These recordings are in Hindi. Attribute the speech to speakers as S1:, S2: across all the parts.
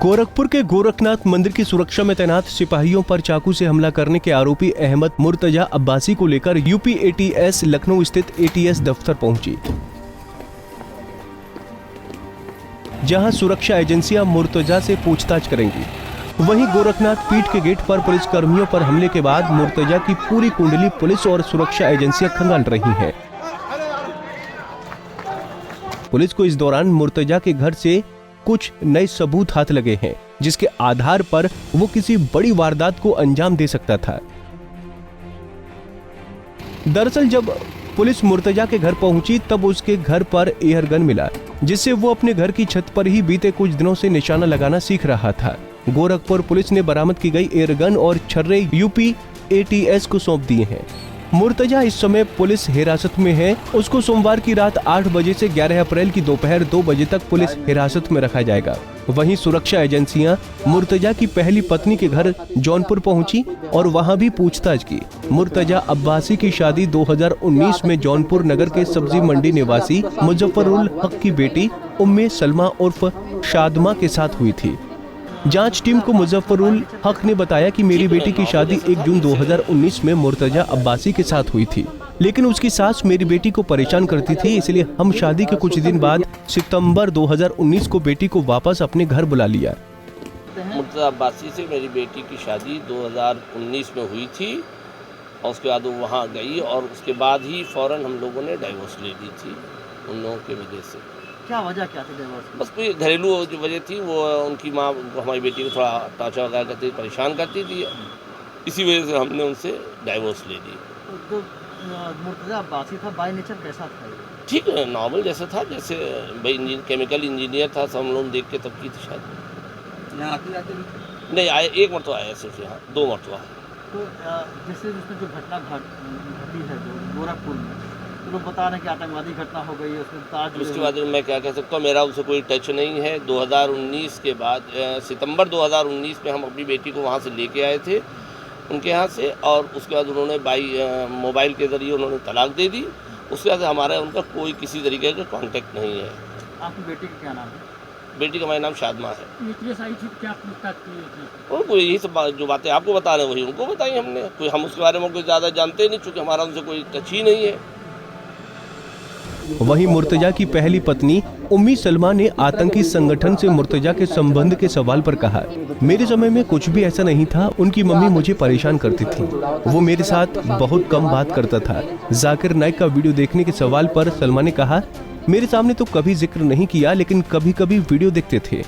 S1: गोरखपुर के गोरखनाथ मंदिर की सुरक्षा में तैनात सिपाहियों पर चाकू से हमला करने के आरोपी अहमद मुर्तजा अब्बासी को लेकर यूपी एटीएस लखनऊ स्थित एटीएस दफ्तर पहुंची, जहां सुरक्षा एजेंसियां मुर्तजा से पूछताछ करेंगी। वहीं गोरखनाथ पीठ के गेट पर पुलिस कर्मियों पर हमले के बाद मुर्तजा की पूरी कुंडली पुलिस और सुरक्षा एजेंसियां खंगाल रही हैं। पुलिस को इस दौरान मुर्तजा के घर से कुछ नए सबूत हाथ लगे हैं, जिसके आधार पर वो किसी बड़ी वारदात को अंजाम दे सकता था। दरअसल जब पुलिस मुर्तजा के घर पहुंची तब उसके घर पर एयरगन मिला, जिससे वो अपने घर की छत पर ही बीते कुछ दिनों से निशाना लगाना सीख रहा था। गोरखपुर पुलिस ने बरामद की गई एयरगन और छर्रे यूपी एटीएस को सौंप दिए हैं। मुर्तजा इस समय पुलिस हिरासत में है। उसको सोमवार की रात 8 बजे से 11 अप्रैल की दोपहर 2 बजे तक पुलिस हिरासत में रखा जाएगा। वहीं सुरक्षा एजेंसियां मुर्तजा की पहली पत्नी के घर जौनपुर पहुंची और वहां भी पूछताछ की। मुर्तजा अब्बासी की शादी 2019 में जौनपुर नगर के सब्जी मंडी निवासी मुजफ्फरुल हक की बेटी उम्मे सलमा उर्फ शादमा के साथ हुई थी। जांच टीम को मुजफ्फरुल हक ने बताया कि मेरी बेटी की शादी 1 जून 2019 में मुर्तजा अब्बासी के साथ हुई थी, लेकिन उसकी सास मेरी बेटी को परेशान करती थी, इसलिए हम शादी के कुछ दिन बाद सितंबर 2019 को बेटी को वापस अपने घर बुला लिया।
S2: मुर्तजा अब्बासी से मेरी बेटी की शादी 2019 में हुई थी और उसके बाद वो वहाँ गई और उसके बाद ही फ़ौरन हम लोगों ने डाइवोर्स ले ली थी उन लोगों की वजह से।
S3: क्या वजह क्या थी डाइवोर्स?
S2: बस कोई घरेलू जो वजह थी, वो उनकी माँ हमारी बेटी को थोड़ा टॉर्चर वगैरह करती परेशान करती थी, इसी वजह से हमने उनसे डाइवोर्स ले ली।
S3: तो मुर्तजा अब्बासी था, बाय नेचर कैसा था?
S2: ठीक है, नॉर्मल जैसा था, जैसे भाई केमिकल इंजीनियर था, सब हम लोग देख के तब की थी शायद।
S3: यहाँ आते
S2: नहीं आए, एक मरतबा आया सिर्फ, यहाँ 2 मरतबा।
S3: तो जैसे उसमें जो घटना घटी है जो गोरखपुर में, तो लोग बता रहे हैं कि आतंकवादी घटना हो गई है, उसमें ताज।
S2: उसके बाद मैं क्या कह सकता हूँ, मेरा उनसे कोई टच नहीं है। 2019 के बाद सितंबर 2019 में हम अपनी बेटी को वहाँ से लेके आए थे उनके यहाँ से, और उसके बाद उन्होंने मोबाइल के ज़रिए उन्होंने तलाक दे दी। उसके बाद हमारा उनका कोई किसी तरीके का कांटेक्ट नहीं है।
S3: आपकी बेटी का क्या नाम है?
S2: बेटी का मेरा नाम शादमा है।
S3: आई थी, क्या पूछताछ की?
S2: और कोई यही सब जो बातें आपको बता रहे हैं वही उनको बताई हमने। कोई हम उसके बारे में कोई ज़्यादा जानते नहीं, चूँकि हमारा उनसे कोई टच ही नहीं है।
S1: वहीं मुर्तजा की पहली पत्नी उम्मी सलमा ने आतंकी संगठन से मुर्तजा के संबंध के सवाल पर कहा, मेरे समय में कुछ भी ऐसा नहीं था। उनकी मम्मी मुझे परेशान करती थी, वो मेरे साथ बहुत कम बात करता था। जाकिर नाइक का वीडियो देखने के सवाल पर सलमा ने कहा, मेरे सामने तो कभी जिक्र नहीं किया, लेकिन कभी कभी वीडियो देखते थे।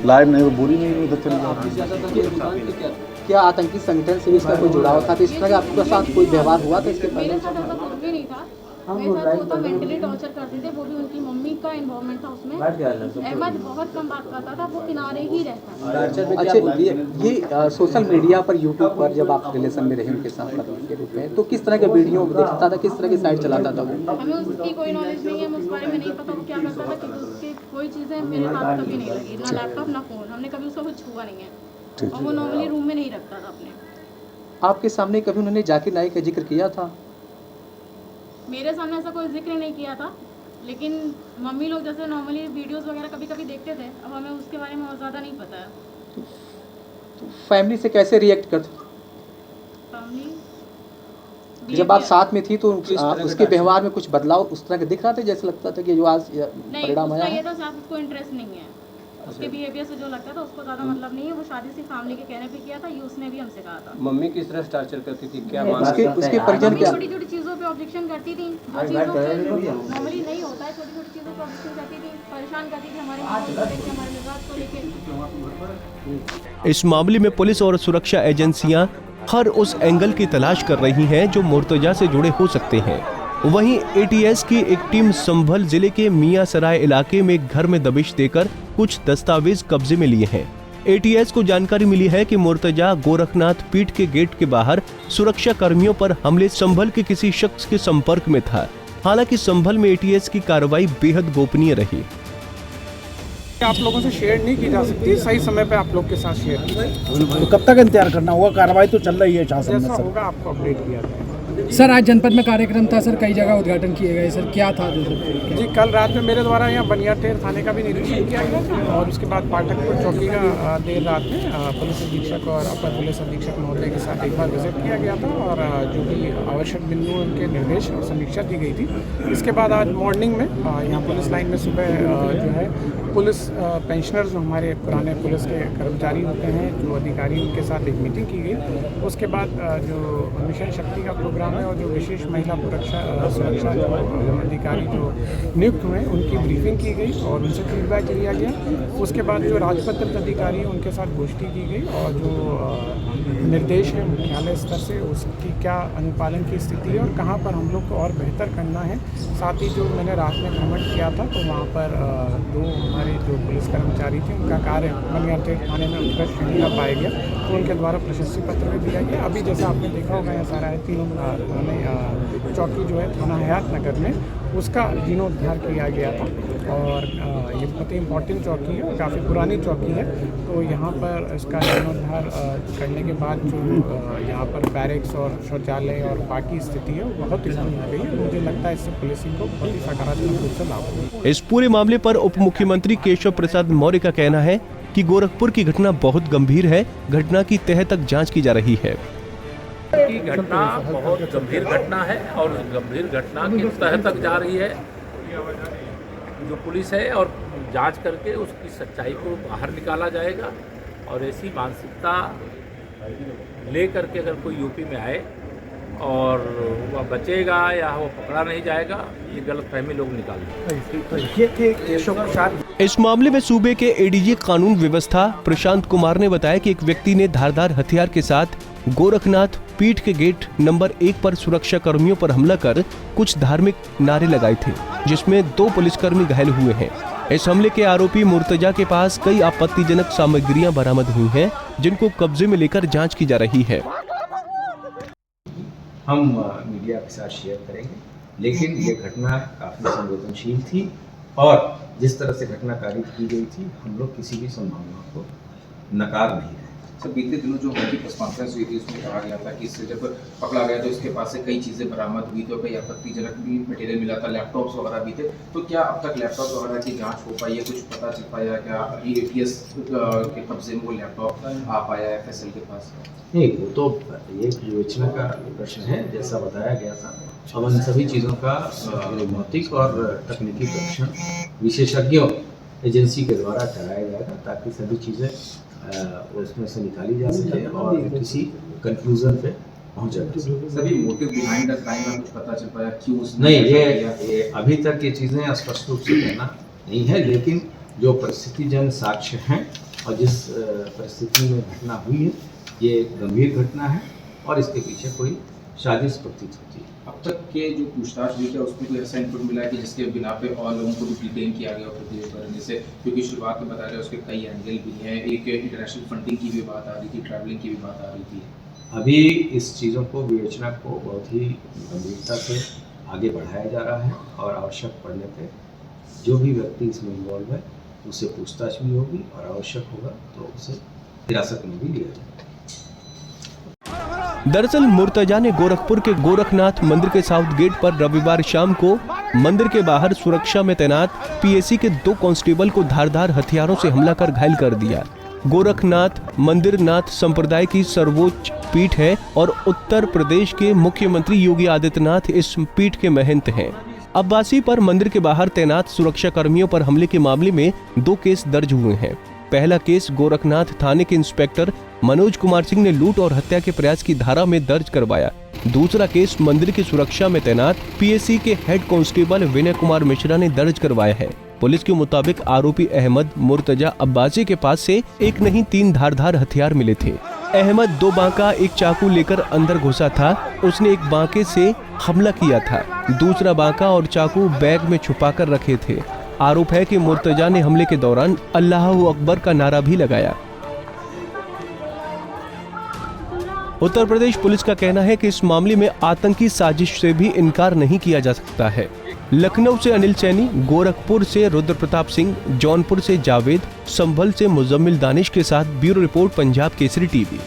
S4: लाइव नहीं, वो बोली नहीं।
S5: क्या आतंकी संगठन से भी इसका कोई जुड़ाव था? तो इस तरह का आपके साथ कोई व्यवहार हुआ था इसके पहले?
S6: मेरे साथ ऐसा कुछ भी नहीं था। मेरे साथ वो तो मेंटली टॉर्चर करते थे, वो भी उनकी मम्मी का इन्वॉल्वमेंट था उसमें। अहमद बहुत कम बात करता था, वो किनारे ही रहता था।
S5: अच्छा, ये सोशल मीडिया पर, यूट्यूब पर जब आप रिलेशन में रहे उनके साथ के रूप में, तो किस तरह के वीडियो देखता था, किस तरह की साइट चलाता था वो?
S6: हमें उसकी कोई नॉलेज नहीं है, हमें उस बारे में नहीं पता वो क्या करता था, क्योंकि उसकी कोई चीज़ें मेरे हाथ कभी नहीं लगी, ना लैपटॉप ना फ़ोन, हमने कभी उसका कुछ छुआ नहीं है। और वो नॉर्मली रूम में नहीं रखता था अपने।
S5: आपके सामने कभी उन्होंने जाकिर नाइक का जिक्र किया था?
S6: मेरे सामने ऐसा कोई जिक्र नहीं किया था, लेकिन मम्मी लोग जैसे नॉर्मली वीडियोस वगैरह कभी कभी देखते थे। अब हमें उसके बारे में और ज़्यादा नहीं पता है।
S5: तो फैमिली से कैसे रिएक्ट करते?
S6: फैमिली
S5: जब आप साथ में थी तो उसके व्यवहार में कुछ बदलाव उस तरह का दिख रहा था, जैसे लगता था कि जो आज परिणाम आया है?
S6: ये तो साथ उसको इंटरेस्ट नहीं है, उसके बिहेवियर से जो लगता था उसको ज़्यादा मतलब नहीं है। वो शादी सिर्फ फैमिली के कहने पे किया था, ये उसने भी हमसे कहा था।
S7: मम्मी किस तरह टॉर्चर करती थी, क्या
S5: उसके परिजन क्या?
S6: छोटी छोटी चीज़ों पे ऑब्जेक्शन करती थी, जो चीज़ों पे नॉर्मली नहीं होता है। छोटी छोटी चीज़ों पे ऑब्जेक्शन करती थी, परेशान करती थी हमारे हमारे मिजाज को लेकर।
S1: इस मामले में पुलिस और सुरक्षा एजेंसियां हर उस एंगल की तलाश कर रही हैं जो मुर्तजा से जुड़े हो सकते हैं। वहीं एटीएस की एक टीम संभल जिले के मियां सराय इलाके में एक घर में दबिश देकर कुछ दस्तावेज कब्जे में लिए हैं। एटीएस को जानकारी मिली है कि मुर्तजा गोरखनाथ पीठ के गेट के बाहर सुरक्षा कर्मियों पर हमले संभल के किसी शख्स के संपर्क में था। हालांकि संभल में एटीएस की कार्रवाई बेहद गोपनीय रही।
S8: आप लोगों से शेयर नहीं की जा सकती, सही समय पे आप लोग के साथ शेयर की।
S4: तो कब तक इंतजार करना होगा? कार्रवाई तो चल रही है,
S8: जैसा होगा आपको अपडेट किया जाएगा।
S4: सर आज जनपद में कार्यक्रम था सर, कई जगह उद्घाटन किए गए सर, क्या था जो सर?
S8: जी कल रात में मेरे द्वारा यहाँ बनियाठेर थाने का भी निरीक्षण किया गया था और उसके बाद पाठकपुर चौकी का देर रात में पुलिस अधीक्षक और अपर पुलिस अधीक्षक महोदय के साथ एक बार विजिट किया गया था और जो भी आवश्यक बिंदु उनके निर्देश और समीक्षा की गई थी। इसके बाद आज मॉर्निंग में यहाँ पुलिस लाइन में सुबह जो है पुलिस पेंशनर्स जो हमारे पुराने पुलिस के कर्मचारी होते हैं, जो अधिकारी, उनके साथ एक मीटिंग की गई। उसके बाद जो मिशन शक्ति का प्रोग्राम है और जो विशेष महिला सुरक्षा जो अधिकारी जो नियुक्त हुए उनकी ब्रीफिंग की गई और उनसे फीडबैक लिया गया। उसके बाद जो राजपत्रित अधिकारी हैं उनके साथ गोष्ठी की गई और जो निर्देश है मुख्यालय स्तर से उसकी क्या अनुपालन की स्थिति है और कहाँ पर हम लोग को और बेहतर करना है। साथ ही जो मैंने रात में भ्रमण किया था तो वहाँ पर दो हमारे जो पुलिस कर्मचारी थे उनका कार्य बनियाठेर थाने में उत्कृष्ट श्रेणी का पाया गया तो उनके द्वारा प्रशस्ति पत्र भी दिया गया। अभी जैसा आपने देखा होगा यहाँ सारा है तीनों थाने चौकी जो है थाना हयात नगर में उसका जीर्णोद्धार किया गया था और ये बहुत ही इम्पोर्टेंट चौकी है और काफ़ी पुरानी चौकी है। तो यहाँ पर इसका जीर्णोद्धार करने के बाद जो यहाँ पर बैरिक्स और शौचालय और बाकी स्थिति है वो बहुत ही हो गई है। मुझे लगता है इससे पुलिसिंग को बहुत ही सकारात्मक रूप से लाभ होगा।
S1: इस पूरे मामले पर उप मुख्यमंत्री केशव प्रसाद मौर्य का कहना है कि गोरखपुर की घटना बहुत गंभीर है, घटना की तह तक जांच की जा रही है।
S9: की घटना बहुत गंभीर घटना है और गंभीर घटना की तह तक जा रही है जो पुलिस है और जांच करके उसकी सच्चाई को बाहर निकाला जाएगा और ऐसी मानसिकता ले करके अगर कोई यूपी में आए और वह बचेगा या वो पकड़ा नहीं जाएगा, ये गलतफहमी लोग निकाल दें।
S1: इस मामले में सूबे के एडीजी कानून व्यवस्था प्रशांत कुमार ने बताया कि एक व्यक्ति ने धारदार हथियार के साथ गोरखनाथ पीठ के गेट नंबर 1 पर सुरक्षा कर्मियों पर हमला कर कुछ धार्मिक नारे लगाए थे, जिसमें 2 पुलिसकर्मी घायल हुए हैं। इस हमले के आरोपी मुर्तजा के पास कई आपत्तिजनक सामग्रियां बरामद हुई हैं, जिनको कब्जे में लेकर जांच की जा रही है।
S7: हम मीडिया के साथ शेयर करेंगे, लेकिन ये घटना काफ़ी संवेदनशील थी और जिस तरह से घटना कारित की गई थी हम लोग किसी भी संभावना को नकार नहीं रहे।
S10: सर बीते दिनों जो हमारी प्रेस कॉन्फ्रेंस हुई थी उसमें कहा गया था कि इससे जब पकड़ा गया तो उसके पास से कई चीज़ें बरामद हुई तो कई आपत्तिजनक भी मटेरियल मिला था, लैपटॉप्स वगैरह भी थे। तो क्या अब तक लैपटॉप वगैरह की जांच हो पाई है, कुछ पता चल पाया क्या अभी ATS के कब्जे में वो लैपटॉप आ पाया है FSL के पास?
S7: नहीं, वो तो ये विवेचना का प्रश्न है, जैसा बताया गया था। अब उन सभी चीज़ों का भौतिक और तकनीकी परीक्षण विशेषज्ञों एजेंसी के द्वारा कराया जाएगा ताकि सभी चीज़ें उसमें से निकाली जा सके और किसी कंक्लूजन पे पहुंचा जा सके।
S10: सभी मोटिव बिहाइंड द क्राइम का कुछ पता चल पाया क्यों?
S7: नहीं, ये अभी तक ये चीज़ें स्पष्ट रूप से कहना नहीं है, लेकिन जो परिस्थितिजन्य साक्ष्य हैं और जिस परिस्थिति में घटना हुई है ये गंभीर घटना है और इसके पीछे कोई साजिश प्रतीत होती है।
S10: अब तक के जो पूछताछ हुई है उसमें कोई ऐसा इनपुट मिला है कि जिसके बिना पे और लोगों को भी डिटेन किया गया प्रदेश भर में से, क्योंकि शुरुआत में बताया उसके कई एंगल भी हैं, एक इंटरनेशनल फंडिंग की भी बात आ रही थी, ट्रैवलिंग की भी बात आ रही थी।
S7: अभी इस चीज़ों को विवेचना को बहुत ही गंभीरता से आगे बढ़ाया जा रहा है और आवश्यक पड़ने पर जो भी व्यक्ति इसमें इन्वॉल्व है उससे पूछताछ भी होगी और आवश्यक होगा तो उसे हिरासत में भी लिया जाएगा।
S1: दरअसल मुर्तजा ने गोरखपुर के गोरखनाथ मंदिर के साउथ गेट पर रविवार शाम को मंदिर के बाहर सुरक्षा में तैनात PSC के 2 कांस्टेबल को धारदार हथियारों से हमला कर घायल कर दिया। गोरखनाथ मंदिर नाथ संप्रदाय की सर्वोच्च पीठ है और उत्तर प्रदेश के मुख्यमंत्री योगी आदित्यनाथ इस पीठ के महंत हैं। अब्बासी पर मंदिर के बाहर तैनात सुरक्षा कर्मियों पर हमले के मामले में 2 केस दर्ज हुए हैं। पहला केस गोरखनाथ थाने के इंस्पेक्टर मनोज कुमार सिंह ने लूट और हत्या के प्रयास की धारा में दर्ज करवाया। दूसरा केस मंदिर की सुरक्षा में तैनात PSC के हेड कांस्टेबल विनय कुमार मिश्रा ने दर्ज करवाया है। पुलिस के मुताबिक आरोपी अहमद मुर्तजा अब्बासी के पास से एक नहीं 3 धारदार हथियार मिले थे। अहमद 2 बांका 1 चाकू लेकर अंदर घुसा था। उसने एक बांके से हमला किया था, दूसरा बांका और चाकू बैग में छुपा कर रखे थे। आरोप है कि मुर्तजा ने हमले के दौरान अल्लाहू अकबर का नारा भी लगाया। उत्तर प्रदेश पुलिस का कहना है कि इस मामले में आतंकी साजिश से भी इनकार नहीं किया जा सकता है। लखनऊ से अनिल सैनी, गोरखपुर से रुद्र प्रताप सिंह, जौनपुर से जावेद, संभल से मुजम्मिल दानिश के साथ bureau report Punjab Kesari TV.